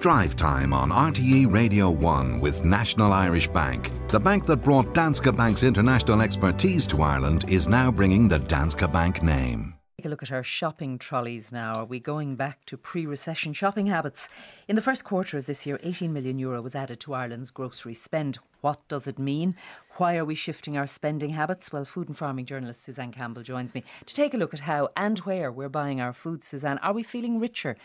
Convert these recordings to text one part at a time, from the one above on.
Drive Time on RTE Radio 1 with National Irish Bank. The bank that brought Danske Bank's international expertise to Ireland is now bringing the Danske Bank name. Take a look at our shopping trolleys now. Are we going back to pre-recession shopping habits? In the first quarter of this year, €18 million was added to Ireland's grocery spend. What does it mean? Why are we shifting our spending habits? Well, food and farming journalist Suzanne Campbell joins me to take a look at how and where we're buying our food. Suzanne, are we feeling richer?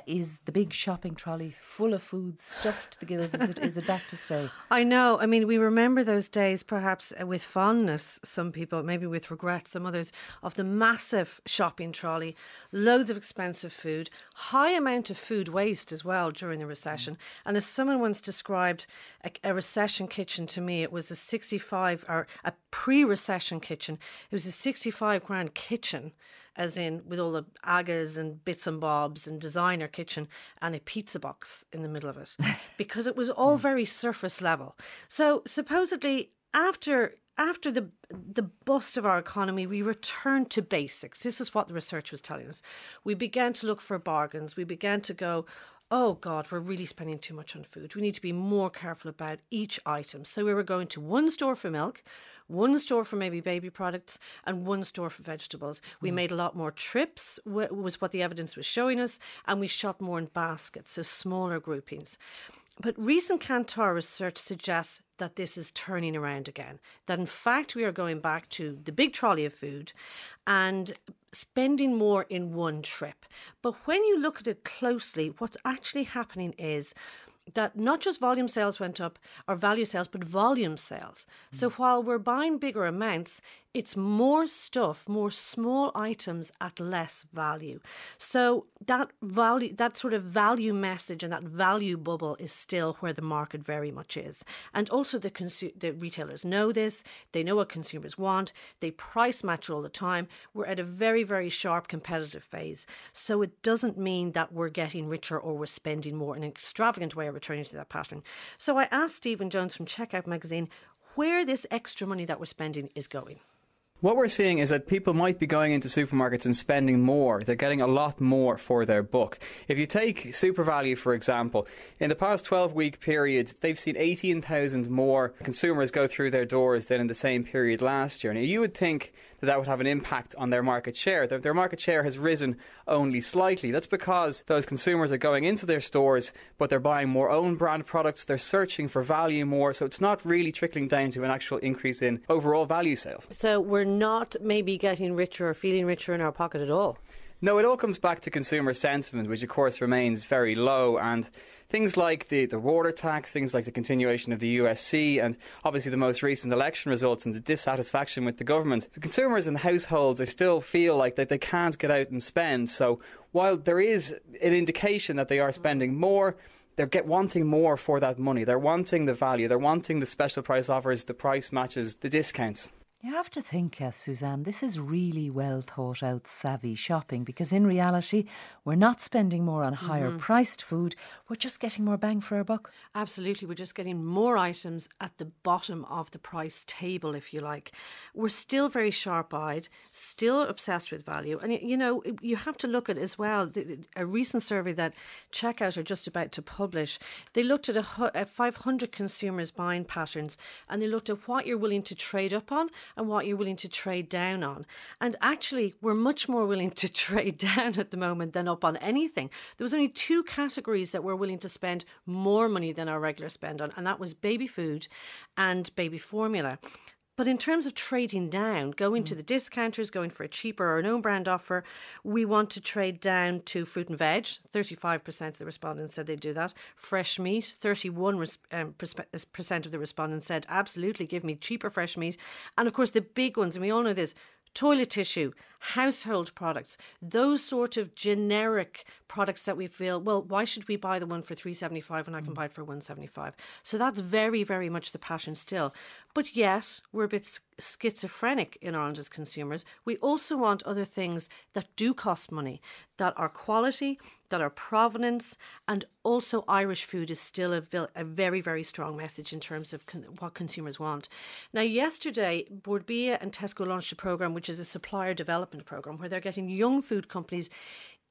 Is the big shopping trolley full of food, stuffed to the gills? Is it back to stay? I know. I mean, we remember those days perhaps with fondness, some people, maybe with regret, some others, of the massive shopping trolley, loads of expensive food, high amount of food waste as well during the recession. And as someone once described a recession kitchen to me, it was a 65 or a pre-recession kitchen. It was a 65 grand kitchen, as in with all the agas and bits and bobs and designer kitchen and a pizza box in the middle of it, because it was all very surface level. So supposedly after the bust of our economy, we returned to basics. This is what the research was telling us. We began to look for bargains. We began to go, oh God, we're really spending too much on food. We need to be more careful about each item. So we were going to one store for milk, one store for maybe baby products, and one store for vegetables. We made a lot more trips, was what the evidence was showing us, and we shopped more in baskets, so smaller groupings. But recent Kantar research suggests that this is turning around again, that in fact we are going back to the big trolley of food and spending more in one trip. But when you look at it closely, what's actually happening is that not just volume sales went up, or value sales, but volume sales. So while we're buying bigger amounts, it's more stuff, more small items at less value. So that value, that sort of value message and that value bubble is still where the market very much is. And also the retailers know this. They know what consumers want. They price match all the time. We're at a very, very sharp competitive phase. So it doesn't mean that we're getting richer or we're spending more in an extravagant way or returning to that pattern. So I asked Stephen Jones from Checkout Magazine where this extra money that we're spending is going. What we're seeing is that people might be going into supermarkets and spending more. They're getting a lot more for their buck. If you take SuperValu, for example, in the past 12-week period, they've seen 18,000 more consumers go through their doors than in the same period last year. Now, you would think that would have an impact on their market share. Their market share has risen only slightly. That's because those consumers are going into their stores, but they're buying more own brand products. They're searching for value more. So it's not really trickling down to an actual increase in overall value sales. So we're not maybe getting richer or feeling richer in our pocket at all? No, it all comes back to consumer sentiment, which of course remains very low, and things like the water tax, things like the continuation of the USC, and obviously the most recent election results and the dissatisfaction with the government. The consumers and households still feel like that they can't get out and spend. So while there is an indication that they are spending more, they're wanting more for that money. They're wanting the value. They're wanting the special price offers, the price matches, the discounts. You have to think, Suzanne, this is really well thought out, savvy shopping, because in reality, we're not spending more on higher priced food. We're just getting more bang for our buck. Absolutely. We're just getting more items at the bottom of the price table, if you like. We're still very sharp-eyed, still obsessed with value. And, you know, you have to look at as well, a recent survey that Checkout are just about to publish. They looked at 500 consumers' buying patterns, and they looked at what you're willing to trade up on and what you're willing to trade down on. And actually, we're much more willing to trade down at the moment than up on anything. There was only two categories that we're willing to spend more money than our regular spend on, and that was baby food and baby formula. But in terms of trading down, going to the discounters, going for a cheaper or an own brand offer, we want to trade down to fruit and veg. 35% of the respondents said they'd do that. Fresh meat, 31% of the respondents said, absolutely, give me cheaper fresh meat. And of course, the big ones, and we all know this, toilet tissue, household products, those sort of generic products that we feel, well, why should we buy the one for $3.75 when I can buy it for $1.75? So that's very, very much the pattern still. But yes, we're a bit schizophrenic in Ireland as consumers. We also want other things that do cost money, that are quality, that are provenance, and also Irish food is still a very, very strong message in terms of what consumers want. Now, yesterday, Bord Bia and Tesco launched a programme which is a supplier development programme where they're getting young food companies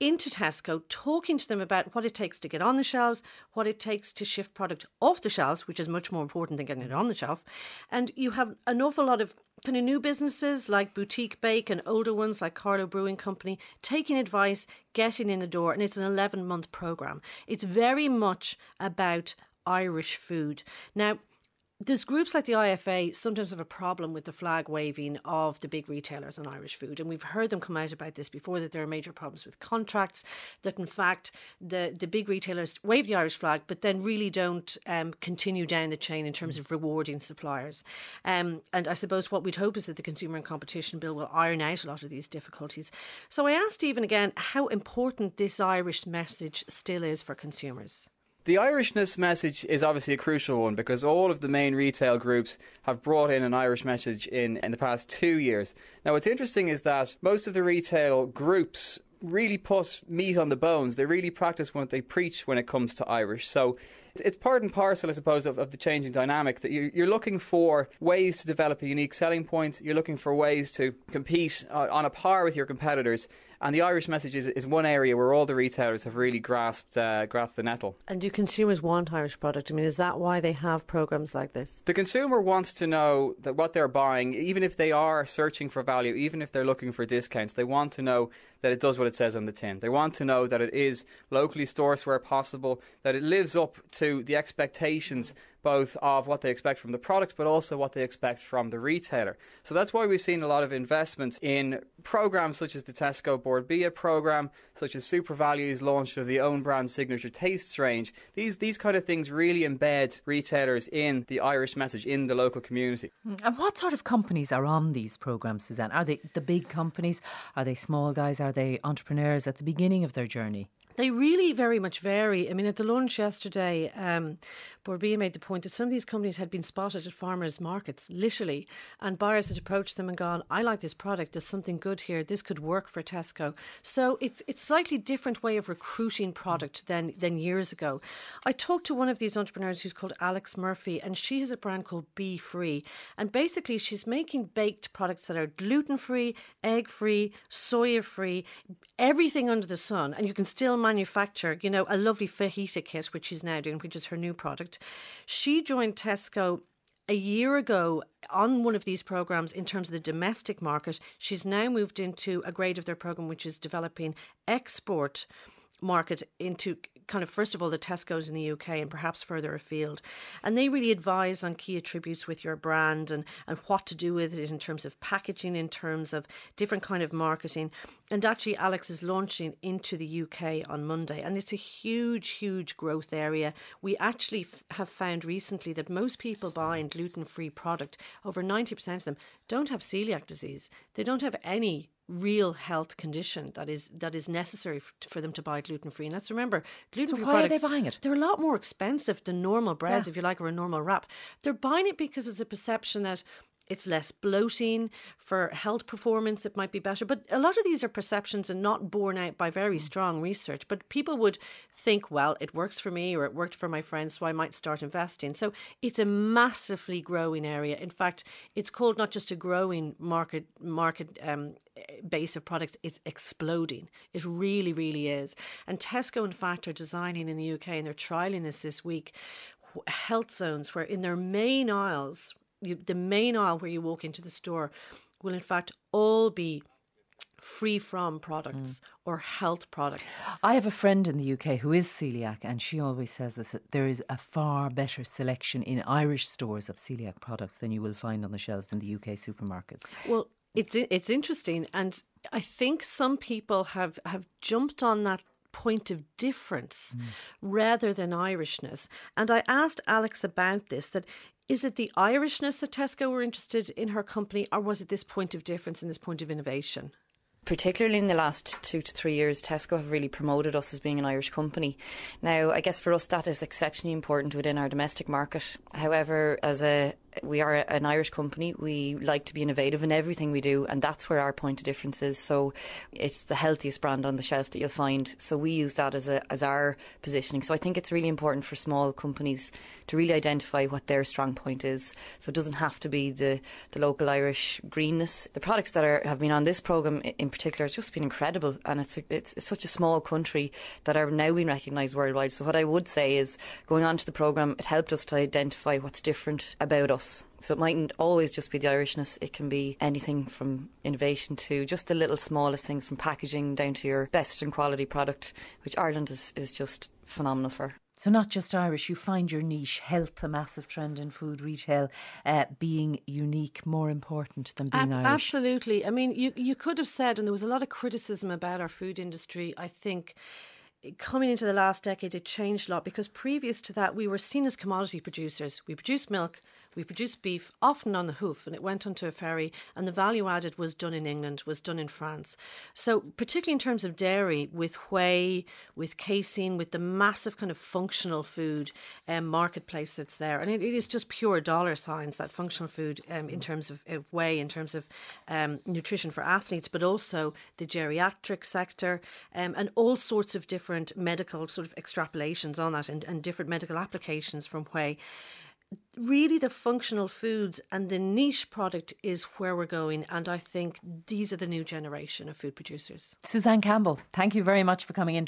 into Tesco, talking to them about what it takes to get on the shelves, what it takes to shift product off the shelves, which is much more important than getting it on the shelf. And you have an awful lot of kind of new businesses like Boutique Bake and older ones like Carlo Brewing Company taking advice, getting in the door, and it's an 11-month programme. It's very much about Irish food. Now, there's groups like the IFA sometimes have a problem with the flag waving of the big retailers on Irish food. And we've heard them come out about this before, that there are major problems with contracts, that in fact the big retailers wave the Irish flag but then really don't continue down the chain in terms of rewarding suppliers. And I suppose what we'd hope is that the Consumer and Competition Bill will iron out a lot of these difficulties. So I asked Stephen again how important this Irish message still is for consumers. The Irishness message is obviously a crucial one because all of the main retail groups have brought in an Irish message in the past 2 years. Now, what's interesting is that most of the retail groups really put meat on the bones. They really practice what they preach when it comes to Irish. So it's part and parcel, I suppose, of the changing dynamic that you're looking for ways to develop a unique selling point. You're looking for ways to compete on a par with your competitors. And the Irish message is one area where all the retailers have really grasped the nettle. And do consumers want Irish product? I mean, is that why they have programmes like this? The consumer wants to know that what they're buying, even if they are searching for value, even if they're looking for discounts, they want to know that it does what it says on the tin. They want to know that it is locally sourced where possible, that it lives up to the expectations both of what they expect from the product but also what they expect from the retailer. So that's why we've seen a lot of investment in programmes such as the Tesco Board Bia programme, such as SuperValue's launch of the own brand signature tastes range. These kind of things really embed retailers in the Irish message, in the local community. And what sort of companies are on these programmes, Suzanne? Are they the big companies? Are they small guys? Are they entrepreneurs at the beginning of their journey? They really very much vary. I mean, at the lunch yesterday, Bord Bia made the point that some of these companies had been spotted at farmers' markets, literally, and buyers had approached them and gone, I like this product, there's something good here, this could work for Tesco. So it's a slightly different way of recruiting product than years ago. I talked to one of these entrepreneurs who's called Alex Murphy, and she has a brand called Be Free. And basically, she's making baked products that are gluten-free, egg-free, soya-free, everything under the sun, and you can still manufacture, you know, a lovely fajita kit, which she's now doing, which is her new product. She joined Tesco a year ago on one of these programmes in terms of the domestic market. She's now moved into a grade of their programme which is developing export market into kind of, first of all, the Tesco's in the UK and perhaps further afield. And they really advise on key attributes with your brand and what to do with it in terms of packaging, in terms of different kind of marketing. And actually, Alex is launching into the UK on Monday. And it's a huge, huge growth area. We actually have found recently that most people buying gluten-free product, over 90% of them, don't have celiac disease. They don't have any real health condition that is necessary for them to buy gluten-free. And let's remember, gluten-free products, are they buying it? They're a lot more expensive than normal breads, if you like, or a normal wrap. They're buying it because it's a perception that it's less bloating. For health performance, it might be better. But a lot of these are perceptions and not borne out by very strong research. But people would think, well, it works for me or it worked for my friends, so I might start investing. So it's a massively growing area. In fact, it's called not just a growing market base of products, it's exploding. It really, really is. And Tesco, in fact, are designing in the UK, and they're trialling this week, health zones where in their main aisles, the main aisle where you walk into the store will in fact all be free from products or health products. I have a friend in the UK who is celiac, and she always says this, that there is a far better selection in Irish stores of celiac products than you will find on the shelves in the UK supermarkets. Well, it's interesting, and I think some people have jumped on that point of difference rather than Irishness. And I asked Alex about this, that is it the Irishness that Tesco were interested in her company, or was it this point of difference and this point of innovation? Particularly in the last 2 to 3 years, Tesco have really promoted us as being an Irish company. Now, I guess for us that is exceptionally important within our domestic market. However, as a we are an Irish company. We like to be innovative in everything we do, and that's where our point of difference is. So it's the healthiest brand on the shelf that you'll find. So we use that as our positioning. So I think it's really important for small companies to really identify what their strong point is. So it doesn't have to be the local Irish greenness. The products that have been on this programme in particular have just been incredible, and it's such a small country that are now being recognised worldwide. So what I would say is, going on to the programme, it helped us to identify what's different about us. So it mightn't always just be the Irishness. It can be anything from innovation to just the little smallest things, from packaging down to your best and quality product, which Ireland is just phenomenal for. So not just Irish, you find your niche, health, a massive trend in food retail, being unique more important than being Irish. Absolutely. I mean, you could have said, and there was a lot of criticism about our food industry, I think, coming into the last decade, it changed a lot, because previous to that, we were seen as commodity producers. We produced milk, we produced beef, often on the hoof, and it went onto a ferry, and the value added was done in England, was done in France. So particularly in terms of dairy, with whey, with casein, with the massive kind of functional food marketplace that's there, and it is just pure dollar signs, that functional food, in terms of whey, in terms of nutrition for athletes, but also the geriatric sector, and all sorts of different medical sort of extrapolations on that, and different medical applications from whey. Really, the functional foods and the niche product is where we're going, and I think these are the new generation of food producers. Suzanne Campbell, thank you very much for coming in.